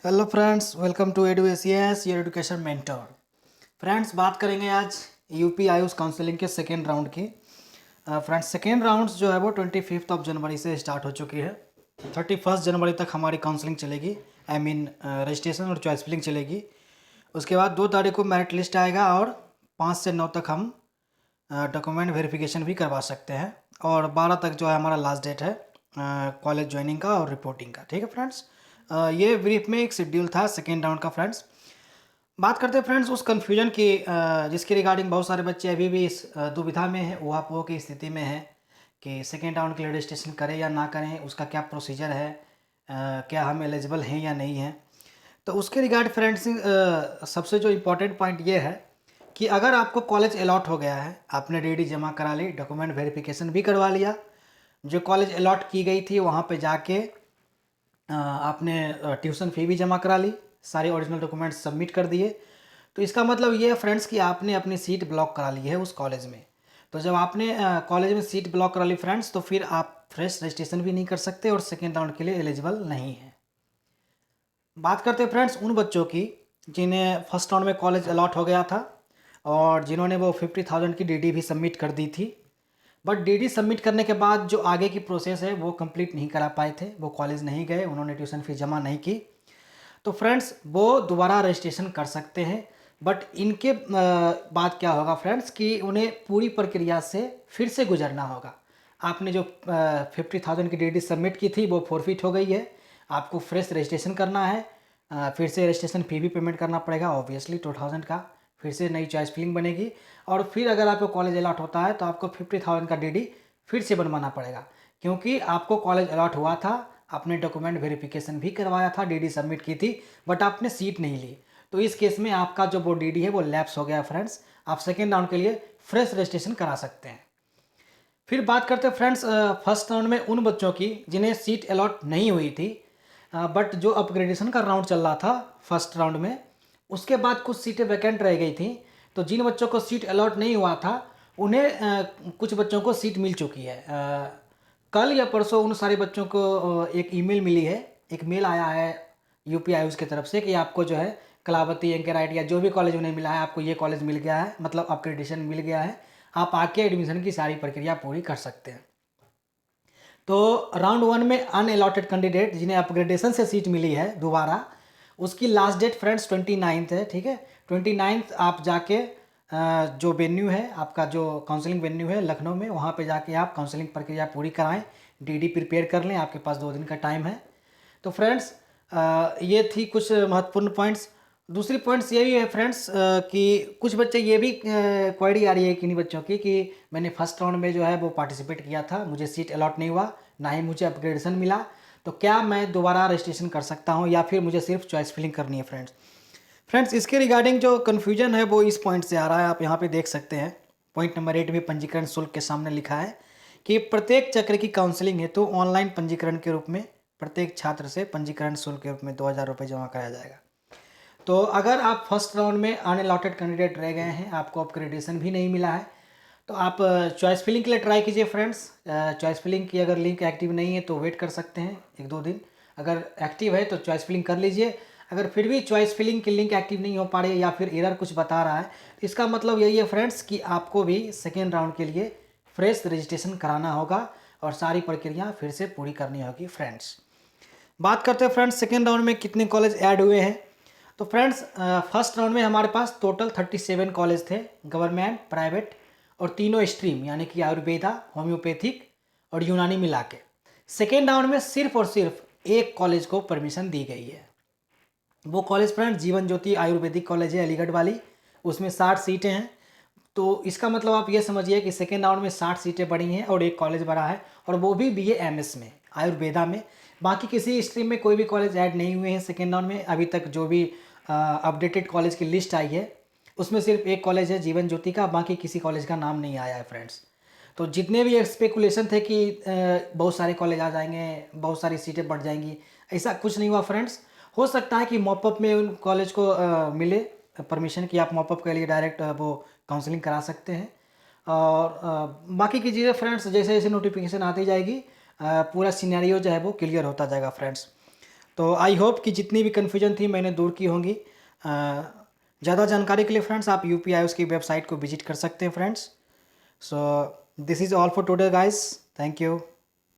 Hello friends, welcome to EduACS your education mentor. Friends, बात करेंगे आज यूपी आयुष काउंसलिंग के सेकेंड राउंड की। फ्रेंड्स, सेकेंड राउंड जो है वो 25 जनवरी से स्टार्ट हो चुकी है। 31 जनवरी तक हमारी काउंसलिंग चलेगी। आई मीन रजिस्ट्रेशन और चॉइस फिलिंग चलेगी। उसके बाद 2 तारीख को मेरिट लिस्ट आएगा और 5 से 9 तक हम डॉक्यूमेंट वेरिफिकेशन भी करवा सकते हैं। और 12 तक जो है हमारा लास्ट डेट है कॉलेज ज्वाइनिंग का और रिपोर्टिंग का। ठीक है फ्रेंड्स, ये ब्रीफ में एक शेड्यूल था सेकेंड राउंड का। फ्रेंड्स, बात करते हैं फ्रेंड्स उस कन्फ्यूजन की जिसके रिगार्डिंग बहुत सारे बच्चे अभी भी इस दुविधा में है, ऊहापोह की स्थिति में है कि सेकेंड राउंड के लिए रजिस्ट्रेशन करें या ना करें, उसका क्या प्रोसीजर है, क्या हम एलिजिबल हैं या नहीं हैं। तो उसके रिगार्ड फ्रेंड्स सबसे जो इम्पोर्टेंट पॉइंट ये है कि अगर आपको कॉलेज अलॉट हो गया है, आपने डीडी जमा करा ली, डॉक्यूमेंट वेरिफिकेशन भी करवा लिया, जो कॉलेज अलॉट की गई थी वहाँ पे जाके आपने ट्यूशन फ़ी भी जमा करा ली, सारे ओरिजिनल डॉक्यूमेंट्स सबमिट कर दिए, तो इसका मतलब ये है फ्रेंड्स कि आपने अपनी सीट ब्लॉक करा ली है उस कॉलेज में। तो जब आपने कॉलेज में सीट ब्लॉक करा ली फ्रेंड्स, तो फिर आप फ्रेश रजिस्ट्रेशन भी नहीं कर सकते और सेकेंड राउंड के लिए एलिजिबल नहीं है। बात करते हैं फ्रेंड्स उन बच्चों की जिन्हें फर्स्ट राउंड में कॉलेज अलॉट हो गया था और जिन्होंने वो 50,000 की डीडी भी सबमिट कर दी थी, बट डीडी सबमिट करने के बाद जो आगे की प्रोसेस है वो कंप्लीट नहीं करा पाए थे, वो कॉलेज नहीं गए, उन्होंने ट्यूशन फीस जमा नहीं की। तो फ्रेंड्स, वो दोबारा रजिस्ट्रेशन कर सकते हैं, बट इनके बाद क्या होगा फ्रेंड्स कि उन्हें पूरी प्रक्रिया से फिर से गुजरना होगा। आपने जो 50,000 की डीडी सबमिट की थी वो फॉरफिट हो गई है, आपको फ्रेश रजिस्ट्रेशन करना है। फिर से रजिस्ट्रेशन फ़ी भी पेमेंट करना पड़ेगा ऑब्वियसली 2,000 का, फिर से नई चॉइस फिलिंग बनेगी और फिर अगर आपको कॉलेज अलॉट होता है तो आपको 50,000 का डीडी फिर से बनवाना पड़ेगा, क्योंकि आपको कॉलेज अलॉट हुआ था, आपने डॉक्यूमेंट वेरिफिकेशन भी करवाया था, डीडी सबमिट की थी, बट आपने सीट नहीं ली। तो इस केस में आपका जो वो डीडी है वो लैप्स हो गया फ्रेंड्स। आप सेकेंड राउंड के लिए फ्रेश रजिस्ट्रेशन करा सकते हैं। फिर बात करते हैं फ्रेंड्स फर्स्ट राउंड में उन बच्चों की जिन्हें सीट अलॉट नहीं हुई थी, बट जो अपग्रेडेशन का राउंड चल रहा था फर्स्ट राउंड में, उसके बाद कुछ सीटें वैकेंट रह गई थी। तो जिन बच्चों को सीट अलॉट नहीं हुआ था उन्हें कुछ बच्चों को सीट मिल चुकी है। कल या परसों उन सारे बच्चों को एक ईमेल मिली है, एक मेल आया है यूपी आयुष की तरफ से कि आपको जो है कलावती, एंकेराइट या जो भी कॉलेज उन्हें मिला है, आपको ये कॉलेज मिल गया है, मतलब अपग्रेडेशन मिल गया है, आप आके एडमिशन की सारी प्रक्रिया पूरी कर सकते हैं। तो राउंड 1 में अनअलॉटेड कैंडिडेट जिन्हें अपग्रेडेशन से सीट मिली है दोबारा, उसकी लास्ट डेट फ्रेंड्स 29 है। ठीक है, 29 आप जाके जो वेन्यू है आपका, जो काउंसलिंग वेन्यू है लखनऊ में, वहाँ पे जाके आप काउंसलिंग प्रक्रिया पूरी कराएं, डीडी प्रिपेयर कर लें, आपके पास 2 दिन का टाइम है। तो फ्रेंड्स, ये थी कुछ महत्वपूर्ण पॉइंट्स। दूसरी पॉइंट्स ये भी है फ्रेंड्स कि कुछ बच्चे ये भी क्वेरी आ रही है किन्हीं बच्चों की कि मैंने फर्स्ट राउंड में जो है वो पार्टिसिपेट किया था, मुझे सीट अलॉट नहीं हुआ, ना ही मुझे अपग्रेडेशन मिला, तो क्या मैं दोबारा रजिस्ट्रेशन कर सकता हूँ या फिर मुझे सिर्फ चॉइस फिलिंग करनी है। फ्रेंड्स, इसके रिगार्डिंग जो कन्फ्यूजन है वो इस पॉइंट से आ रहा है, आप यहाँ पे देख सकते हैं। पॉइंट नंबर 8 में पंजीकरण शुल्क के सामने लिखा है कि प्रत्येक चक्र की काउंसलिंग हेतु ऑनलाइन पंजीकरण के रूप में प्रत्येक छात्र से पंजीकरण शुल्क के रूप में 2,000 रुपये जमा कराया जाएगा। तो अगर आप फर्स्ट राउंड में अनअलॉटेड कैंडिडेट रह गए हैं, आपको अपग्रेडेशन भी नहीं मिला है, तो आप चॉइस फिलिंग के लिए ट्राई कीजिए फ्रेंड्स। चॉइस फिलिंग की अगर लिंक एक्टिव नहीं है तो वेट कर सकते हैं 1-2 दिन, अगर एक्टिव है तो चॉइस फिलिंग कर लीजिए। अगर फिर भी चॉइस फिलिंग की लिंक एक्टिव नहीं हो पा रही है या फिर एरर कुछ बता रहा है, तो इसका मतलब यही है फ्रेंड्स कि आपको भी सेकेंड राउंड के लिए फ्रेश रजिस्ट्रेशन कराना होगा और सारी प्रक्रिया फिर से पूरी करनी होगी। फ्रेंड्स, बात करते हैं फ्रेंड्स सेकेंड राउंड में कितने कॉलेज ऐड हुए हैं। तो फ्रेंड्स, फर्स्ट राउंड में हमारे पास टोटल 37 कॉलेज थे, गवर्नमेंट, प्राइवेट और तीनों स्ट्रीम यानी कि आयुर्वेदा, होम्योपैथिक और यूनानी मिला के। सेकेंड राउंड में सिर्फ और सिर्फ एक कॉलेज को परमिशन दी गई है। वो college friends Jeevan Jyoti Ayurvedic college है अलीगढ़ वाली, उसमें 60 सीटें हैं। तो इसका मतलब आप ये समझिए कि सेकेंड राउंड में 60 सीटें बढ़ी हैं और एक कॉलेज बढ़ा है, और वो भी BA MS में, आयुर्वेदा में। बाकी किसी स्ट्रीम में कोई भी कॉलेज ऐड नहीं हुए हैं सेकेंड राउंड में। अभी तक जो भी अपडेटेड कॉलेज की लिस्ट आई है उसमें सिर्फ एक कॉलेज है जीवन ज्योति का, बाकी किसी कॉलेज का नाम नहीं आया है फ्रेंड्स। तो जितने भी स्पेकुलेशन थे कि बहुत सारे कॉलेज आ जाएंगे, बहुत सारी सीटें बढ़ जाएंगी, ऐसा कुछ नहीं हुआ फ्रेंड्स। हो सकता है कि मॉपअप में उन कॉलेज को मिले परमिशन कि आप मॉपअप के लिए डायरेक्ट वो काउंसलिंग करा सकते हैं। और बाकी की चीज़ें फ्रेंड्स जैसे जैसे नोटिफिकेशन आती जाएगी पूरा सिनेरियो जो है वो क्लियर होता जाएगा फ्रेंड्स। तो आई होप कि जितनी भी कन्फ्यूजन थी मैंने दूर की होंगी। ज़्यादा जानकारी के लिए फ्रेंड्स आप यूपी आयुष की वेबसाइट को विजिट कर सकते हैं friends. So this is all for today guys, thank you.